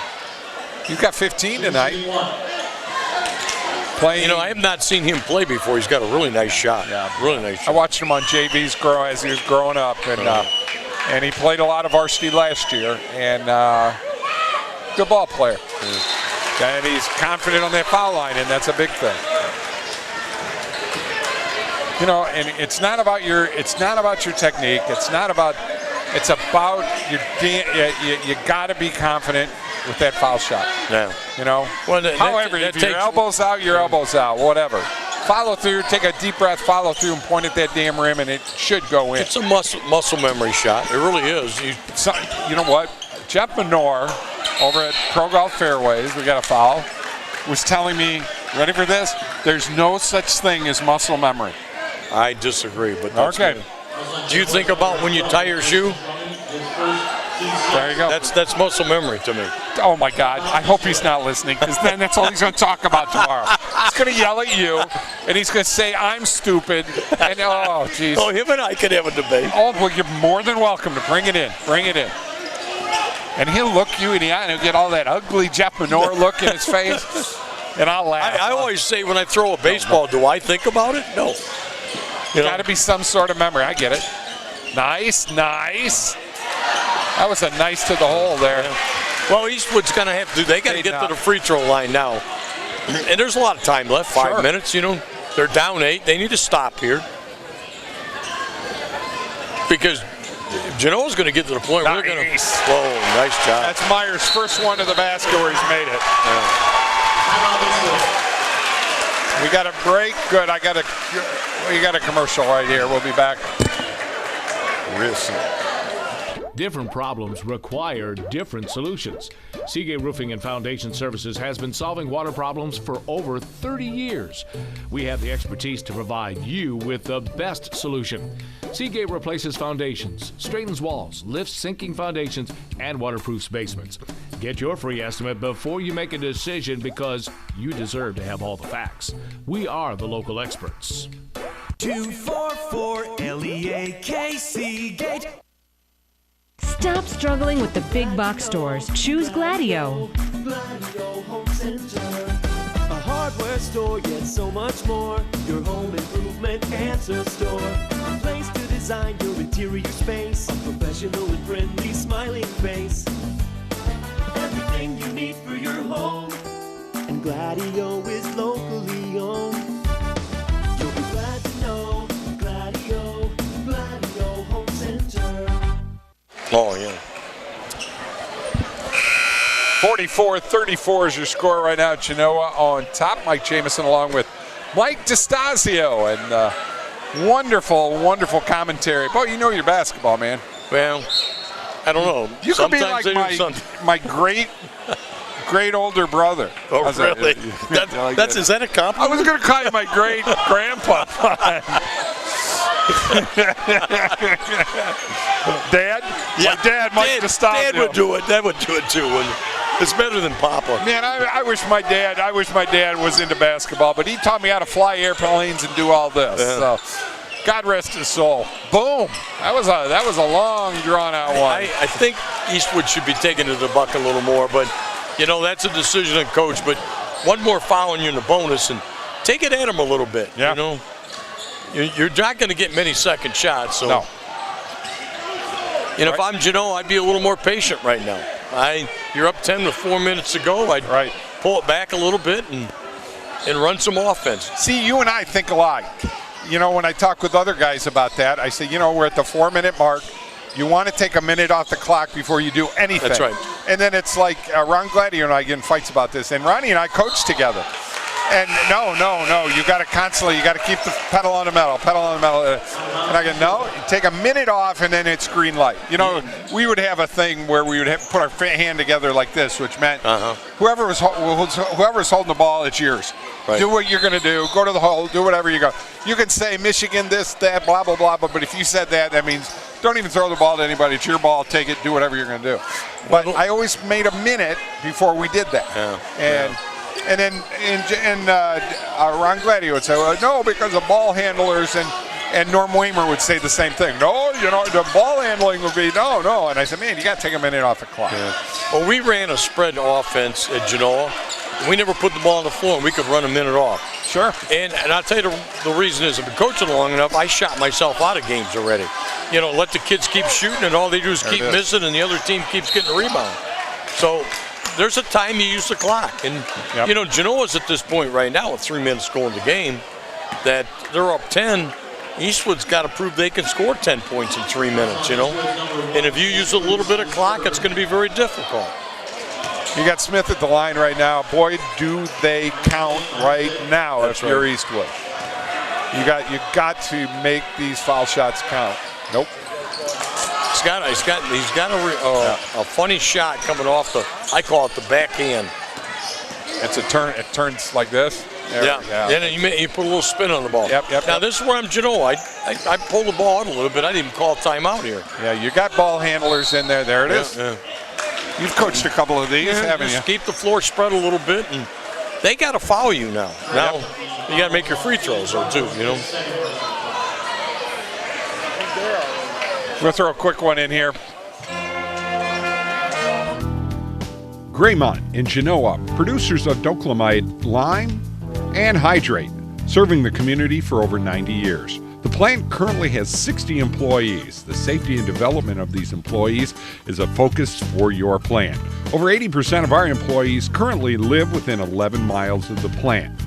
you've got 15 tonight. Playing. You know, I have not seen him play before. He's got a really nice shot. Yeah, really nice shot. I watched him on JV's as he was growing up, and he played a lot of varsity last year, and good ball player. And he's confident on that foul line, and that's a big thing. You know, and it's not about your technique. It's about your. You got to be confident with that foul shot. Yeah. You know. Well, however, if your elbow's out, your elbow's out. Whatever. Follow through. Take a deep breath. Follow through and point at that damn rim, and it should go in. It's a muscle memory shot. It really is. You know what? Jeff Menor over at Pro Golf Fairways, we got a foul, was telling me, ready for this? There's no such thing as muscle memory. I disagree, but that's okay. Good. Do you think about when you tie your shoe? There you go. That's muscle memory to me. Oh my God! I hope he's not listening, because then that's all he's going to talk about tomorrow. He's going to yell at you, and he's going to say I'm stupid. And oh, jeez. Oh, him and I could have a debate. Oh, well, you're more than welcome to bring it in. Bring it in. And he'll look you in the eye, and he'll get all that ugly Jeff Menor look in his face, and I'll laugh. I always say when I throw a baseball, do I think about it? No. Got to be some sort of memory. I get it. Nice. That was a nice to the hole there. Well, Eastwood's going to have to. They got to get to the free throw line now. And there's a lot of time left. 5 minutes. You know, they're down 8. They need to stop here because Genoa's going to get to the point where they're going to. Whoa, nice job. That's Meyer's first one to the basket where he's made it. We got a break. Good. We got a commercial right here. We'll be back real soon. Different problems require different solutions. Seagate Roofing and Foundation Services has been solving water problems for over 30 years. We have the expertise to provide you with the best solution. Seagate replaces foundations, straightens walls, lifts sinking foundations, and waterproofs basements. Get your free estimate before you make a decision, because you deserve to have all the facts. We are the local experts. 244 LEAK Seagate. Stop struggling with the big box stores. Choose Gladieux. Gladieux Home Center. A hardware store, yet so much more. Your home improvement answer store. A place to design your interior space. A professional and friendly smiling face. Everything you need for your home. And Gladieux is locally owned. You'll be glad to know Gladieux Home Center. Oh, yeah. 44-34 is your score right now. Genoa on top. Mike Jameson along with Mike DeStasio. And wonderful commentary. Boy, you know your basketball, man. Well, I don't know. You could be like my great older brother. Oh, really? Is that a compliment? I was going to call you my great grandpa. Dad? Yeah. My dad, Mike DeStasio. Dad would do it. That would do it too. It's better than Papa. Man, I wish my dad was into basketball, but he taught me how to fly airplanes and do all this. Yeah. So, God rest his soul. Boom. That was a long, drawn-out one. I think Eastwood should be taken to the buck a little more, but you know that's a decision of coach. But one more foul on you in the bonus, and take it at him a little bit. Yeah. You know, you're not going to get many second shots. So. No. You know, if I'm Genoa, I'd be a little more patient right now. You're up 10 with 4 minutes to go. I'd pull it back a little bit and run some offense. See, you and I think alike. you know, when I talk with other guys about that, I say, you know, we're at the 4-minute mark. You want to take a minute off the clock before you do anything. That's right. And then it's like Ron Gladieux and I get in fights about this, and Ronnie and I coach together. And no, you got to constantly, you got to keep the pedal on the metal. And I go, no, take a minute off and then it's green light. You know, we would have a thing where we would put our hand together like this, which meant whoever's holding the ball, it's yours. Right. Do what you're going to do. Go to the hole. Do whatever you go. You can say Michigan this, that, blah, blah, blah. But if you said that, that means don't even throw the ball to anybody. It's your ball. Take it. Do whatever you're going to do. But I always made a minute before we did that. And then Ron Gladieux would say, well, no, because the ball handlers and Norm Weimer would say the same thing. No, you know, the ball handling would be no. And I said, man, you got to take a minute off the clock. Yeah. Well, we ran a spread offense at Genoa. We never put the ball on the floor, and we could run a minute off. Sure. And I'll tell you the reason is I've been coaching long enough, I shot myself out of games already. You know, let the kids keep shooting, and all they do is keep missing, and the other team keeps getting a rebound. So there's a time you use the clock. And, you know, Genoa's at this point right now with 3 minutes to go in the game that they're up 10. Eastwood's got to prove they can score 10 points in 3 minutes, you know. And if you use a little bit of clock, it's going to be very difficult. You got Smith at the line right now. Boy, do they count right now. That's if you're Eastwood. You got to make these foul shots count. Nope. He's got a funny shot coming off I call it the backhand. It's a turn. It turns like this. Yeah. Then you put a little spin on the ball. Yep. Now this is where I'm Genoa. I pulled the ball out a little bit. I didn't even call timeout here. Yeah, you got ball handlers in there. There it is. Yeah. You've coached a couple of these, haven't you? Keep the floor spread a little bit, and they got to foul you now. Now you got to make your free throws, though, too. You know. We'll throw a quick one in here. Graymont in Genoa, producers of Doclamite lime and hydrate, serving the community for over 90 years. The plant currently has 60 employees. The safety and development of these employees is a focus for your plant. Over 80% of our employees currently live within 11 miles of the plant.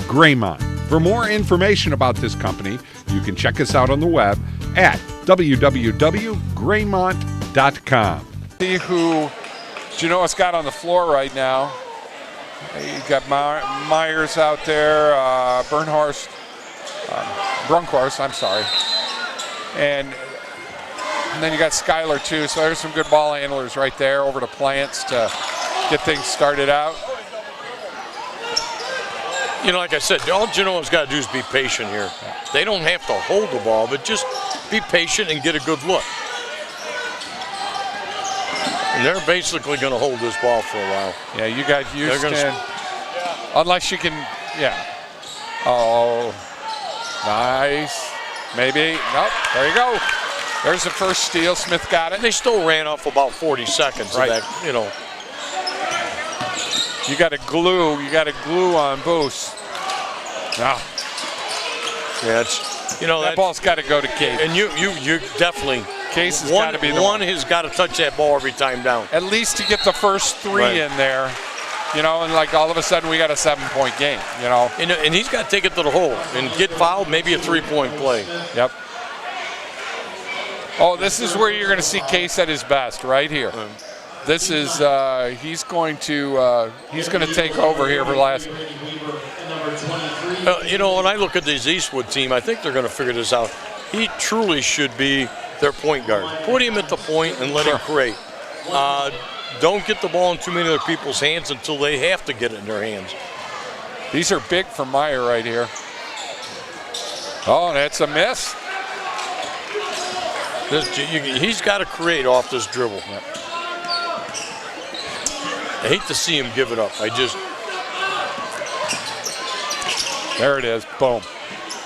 Graymont. For more information about this company, you can check us out on the web at www.graymont.com. See who Genoa's got on the floor right now. You got Myers out there, Brunkhorst, I'm sorry. And then you got Schuyler too, so there's some good ball handlers right there over to Plants to get things started out. You know, like I said, all Genoa's got to do is be patient here. They don't have to hold the ball, but just be patient and get a good look. And they're basically going to hold this ball for a while. Yeah, you got Houston. Unless you can, Oh, nice. Maybe. Nope. There you go. There's the first steal. Smith got it. They still ran off about 40 seconds of that, you know. You got to glue. You got to glue on Boost. No. Yeah, it's, you know, that ball's got to go to Case. And you definitely. Case has got to be the one. Has got to touch that ball every time down. At least to get the first three in there. You know, and like all of a sudden we got a 7-point game, you know. And he's got to take it to the hole and get fouled, maybe a 3-point play. Yep. Oh, this is where you're going to see Case at his best, right here. This is he's going to take over here for the last. You know, when I look at this Eastwood team, I think they're going to figure this out. He truly should be their point guard. Put him at the point and let him create. Don't get the ball in too many other people's hands until they have to get it in their hands. These are big for Meyer right here. Oh, that's a miss. He's got to create off this dribble. Yep. I hate to see him give it up. There it is. Boom.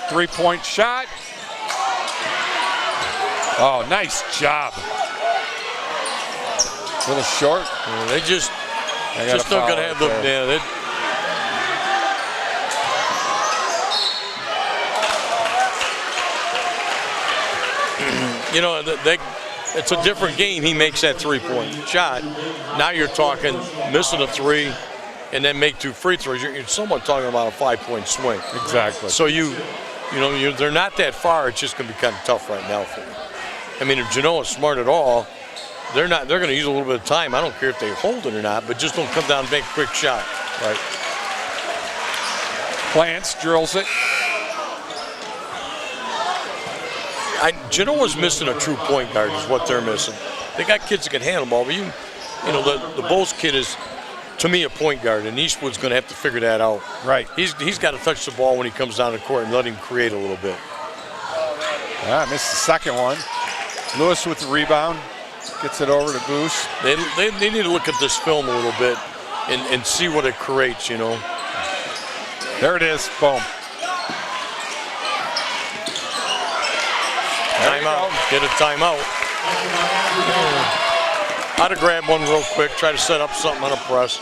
3-point shot. Oh, nice job. A little short. Yeah, they just don't got to have them. Yeah, you know, it's a different game. He makes that 3-point shot. Now you're talking missing a 3 and then make 2 free throws. You're somewhat talking about a 5-point swing. Exactly. So you You know, they're not that far. It's just going to be kind of tough right now for them. I mean, if Genoa's smart at all, they're going to use a little bit of time. I don't care if they hold it or not, but just don't come down and make a quick shot. Right. Plants, drills it. Genoa's missing a true point guard is what they're missing. They got kids that can handle the ball, but you know, the Bulls kid is, to me, a point guard, and Eastwood's going to have to figure that out. Right. He's got to touch the ball when he comes down the court and let him create a little bit. Missed the second one. Lewis with the rebound. Gets it over to Goose. They need to look at this film a little bit and see what it creates, you know. There it is. Boom. Timeout. Get a timeout. I'd have grabbed one real quick, try to set up something on a press.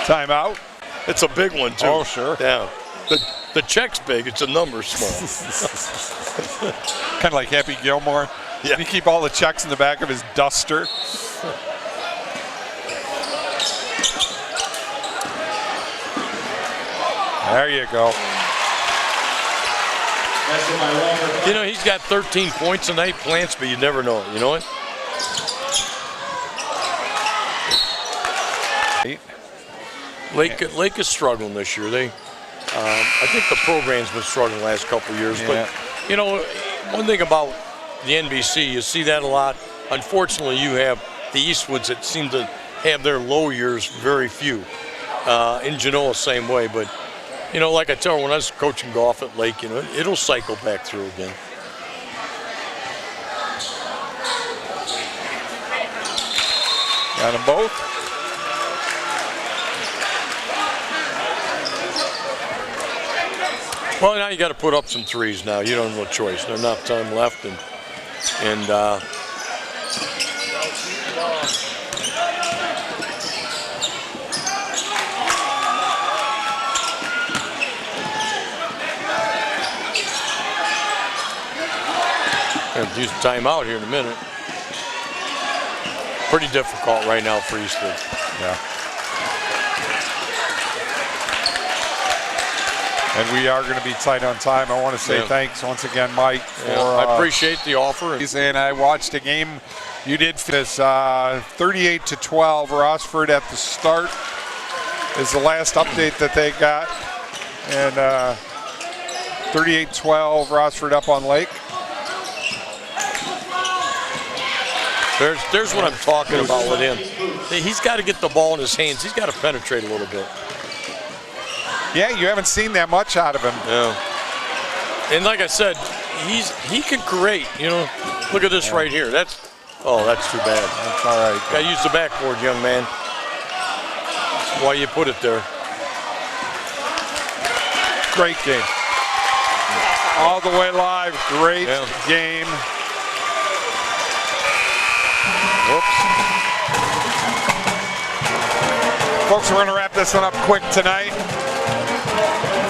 Timeout. It's a big one, too. Oh, sure. Yeah. The check's big, it's a number small. Kind of like Happy Gilmore. Yeah. He keep all the checks in the back of his duster. There you go. You know, he's got 13 points tonight, Plants, but you never know. You know what? Lake is struggling this year. I think the program's been struggling the last couple of years. Yeah. But, you know, one thing about the NBC, you see that a lot. Unfortunately, you have the Eastwoods that seem to have their low years very few. In Genoa, same way. But, you know, like I tell her, when I was coaching golf at Lake, you know, it'll cycle back through again. Got them both. Well, now you got to put up some threes now. You don't have no choice. There's enough time left. And use the timeout here in a minute. Pretty difficult right now for Eastwood. Yeah. And we are going to be tight on time. I want to say thanks once again, Mike. For, I appreciate the offer. And I watched a game you did for this 38-12. Rossford at the start is the last update that they got. And 38-12, Rossford up on Lake. There's what I'm talking about with him. He's got to get the ball in his hands. He's got to penetrate a little bit. Yeah, you haven't seen that much out of him. Yeah. And like I said, he can create. You know, look at this right here. That's too bad. That's all right. Got to use the backboard, young man. That's why you put it there. Great game. All the way live. Great game. Whoops. Folks, we're going to wrap this one up quick tonight.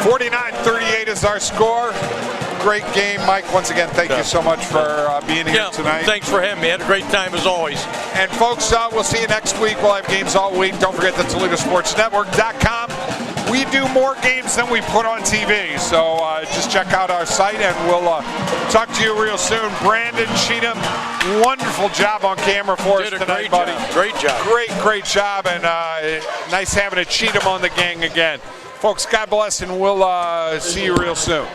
49-38 is our score. Great game. Mike, once again, thank you so much for being here tonight. Thanks for having me. Had a great time as always. And folks, we'll see you next week. We'll have games all week. Don't forget the ToledoSportsNetwork.com. We do more games than we put on TV. So just check out our site, and we'll talk to you real soon. Brandon Cheatham, wonderful job on camera for us tonight, buddy. Great job. Great job, and nice having a Cheatham on the gang again. Folks, God bless, and we'll see you real soon.